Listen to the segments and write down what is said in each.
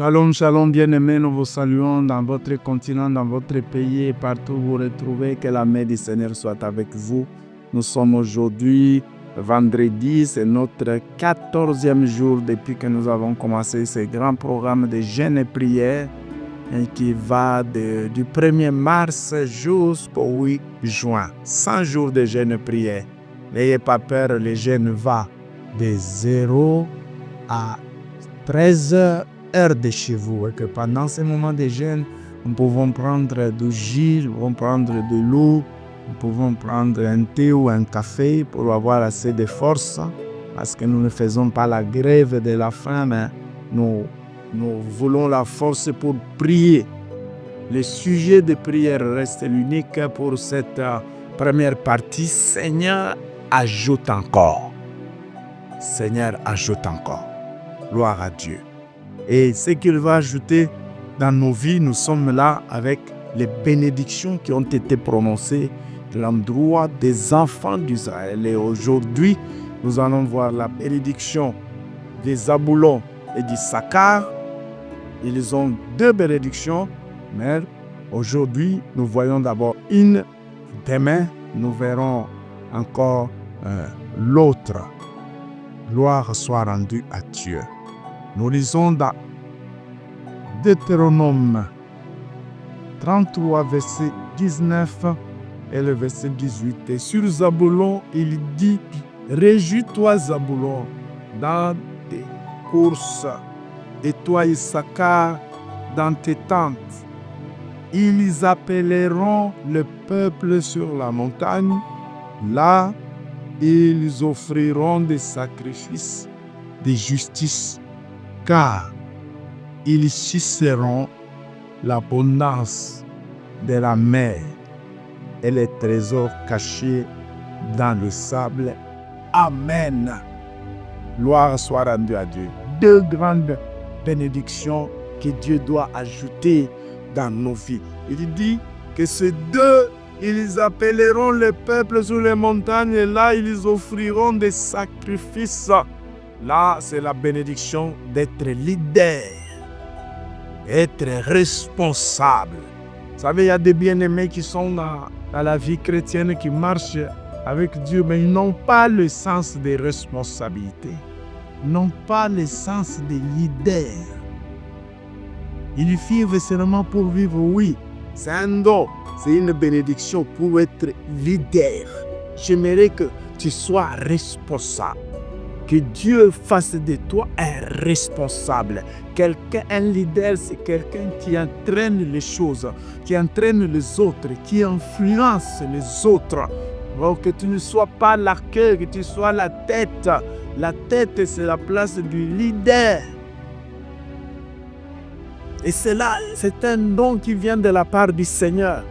Shalom, shalom, bien-aimés, nous vous saluons dans votre continent, dans votre pays et partout où vous vous retrouvez. Que la main du Seigneur soit avec vous. Nous sommes aujourd'hui vendredi, c'est notre 14e jour depuis que nous avons commencé ce grand programme de jeûne et prière qui va du 1er mars jusqu'au 8 juin. 100 jours de jeûne et prière. N'ayez pas peur, le jeûne va de 0 à 13 heures de chez vous et que pendant ces moments de jeûne, nous pouvons prendre du jus, nous pouvons prendre de l'eau, nous pouvons prendre un thé ou un café pour avoir assez de force parce que nous ne faisons pas la grève de la faim, mais nous voulons la force pour prier. Le sujet de prière reste l'unique pour cette première partie. Seigneur, ajoute encore. Seigneur, ajoute encore. Gloire à Dieu. Et ce qu'il va ajouter dans nos vies, nous sommes là avec les bénédictions qui ont été prononcées à l'endroit des enfants d'Israël. Et aujourd'hui, nous allons voir la bénédiction des Zaboulon et d'Issachar. Ils ont deux bénédictions, mais aujourd'hui, nous voyons d'abord une. Demain, nous verrons encore l'autre. Gloire soit rendue à Dieu. Nous lisons dans Deutéronome 33, verset 19 et le verset 18. Et sur Zaboulon, il dit, « Réjouis-toi, Zaboulon, dans tes courses, et toi, Issachar, dans tes tentes. Ils appelleront le peuple sur la montagne. Là, ils offriront des sacrifices de justice, car ils chasseront l'abondance de la mer et les trésors cachés dans le sable. » Amen. Gloire soit rendue à Dieu. Deux grandes bénédictions que Dieu doit ajouter dans nos vies. Il dit que ces deux, ils appelleront le peuple sur les montagnes et là, ils offriront des sacrifices. Là, c'est la bénédiction d'être leader, être responsable. Vous savez, il y a des bien-aimés qui sont dans la vie chrétienne, qui marchent avec Dieu, mais ils n'ont pas le sens des responsabilités. Ils n'ont pas le sens des leaders. Ils vivent seulement pour vivre, oui. C'est un don, c'est une bénédiction pour être leader. J'aimerais que tu sois responsable. Que Dieu fasse de toi un responsable. Un leader, c'est quelqu'un qui entraîne les choses, qui entraîne les autres, qui influence les autres. Donc, que tu ne sois pas la queue, que tu sois la tête. La tête, c'est la place du leader. Et cela, c'est un don qui vient de la part du Seigneur.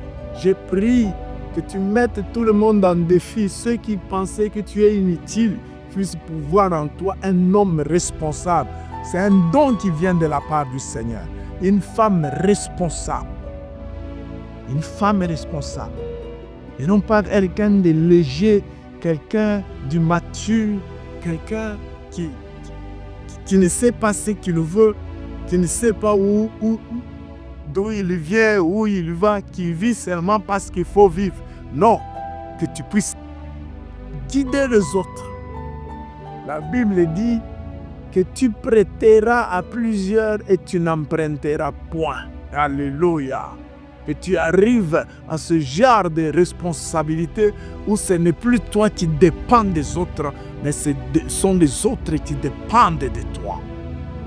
Je prie que tu mettes tout le monde en défi. Ceux qui pensaient que tu es inutile puissent pouvoir en toi un homme responsable. C'est un don qui vient de la part du Seigneur. Une femme responsable. Une femme responsable. Et non pas quelqu'un de léger, quelqu'un de mature, quelqu'un qui ne sait pas ce qu'il veut, qui ne sait pas d'où il vient, où il va, qui vit seulement parce qu'il faut vivre. Non, que tu puisses guider les autres. La Bible dit que tu prêteras à plusieurs et tu n'emprunteras point. Alléluia. Que tu arrives à ce genre de responsabilité où ce n'est plus toi qui dépends des autres, mais ce sont les autres qui dépendent de toi.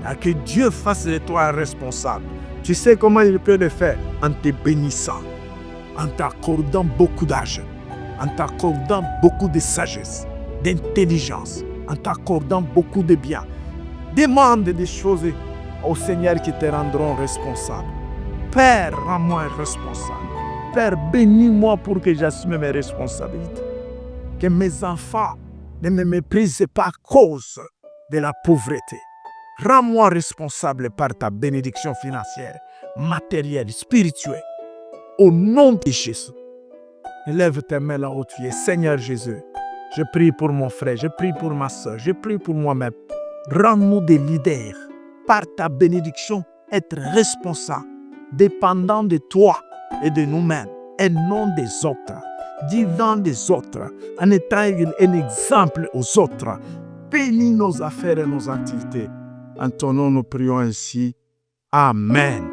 Et que Dieu fasse de toi un responsable. Tu sais comment il peut le faire? En te bénissant, en t'accordant beaucoup d'argent, en t'accordant beaucoup de sagesse, d'intelligence, en t'accordant beaucoup de biens. Demande des choses au Seigneur qui te rendront responsable. Père, rends-moi responsable. Père, bénis-moi pour que j'assume mes responsabilités. Que mes enfants ne me méprisent pas à cause de la pauvreté. Rends-moi responsable par ta bénédiction financière, matérielle, spirituelle. Au nom de Jésus. Élève tes mains là où tu es. Seigneur Jésus, je prie pour mon frère, je prie pour ma soeur, je prie pour moi-même. Rends-nous des leaders par ta bénédiction être responsables, dépendants de toi et de nous-mêmes, et non des autres, vivant des autres, en étant un exemple aux autres. Bénis nos affaires et nos activités. En ton nom, nous prions ainsi. Amen.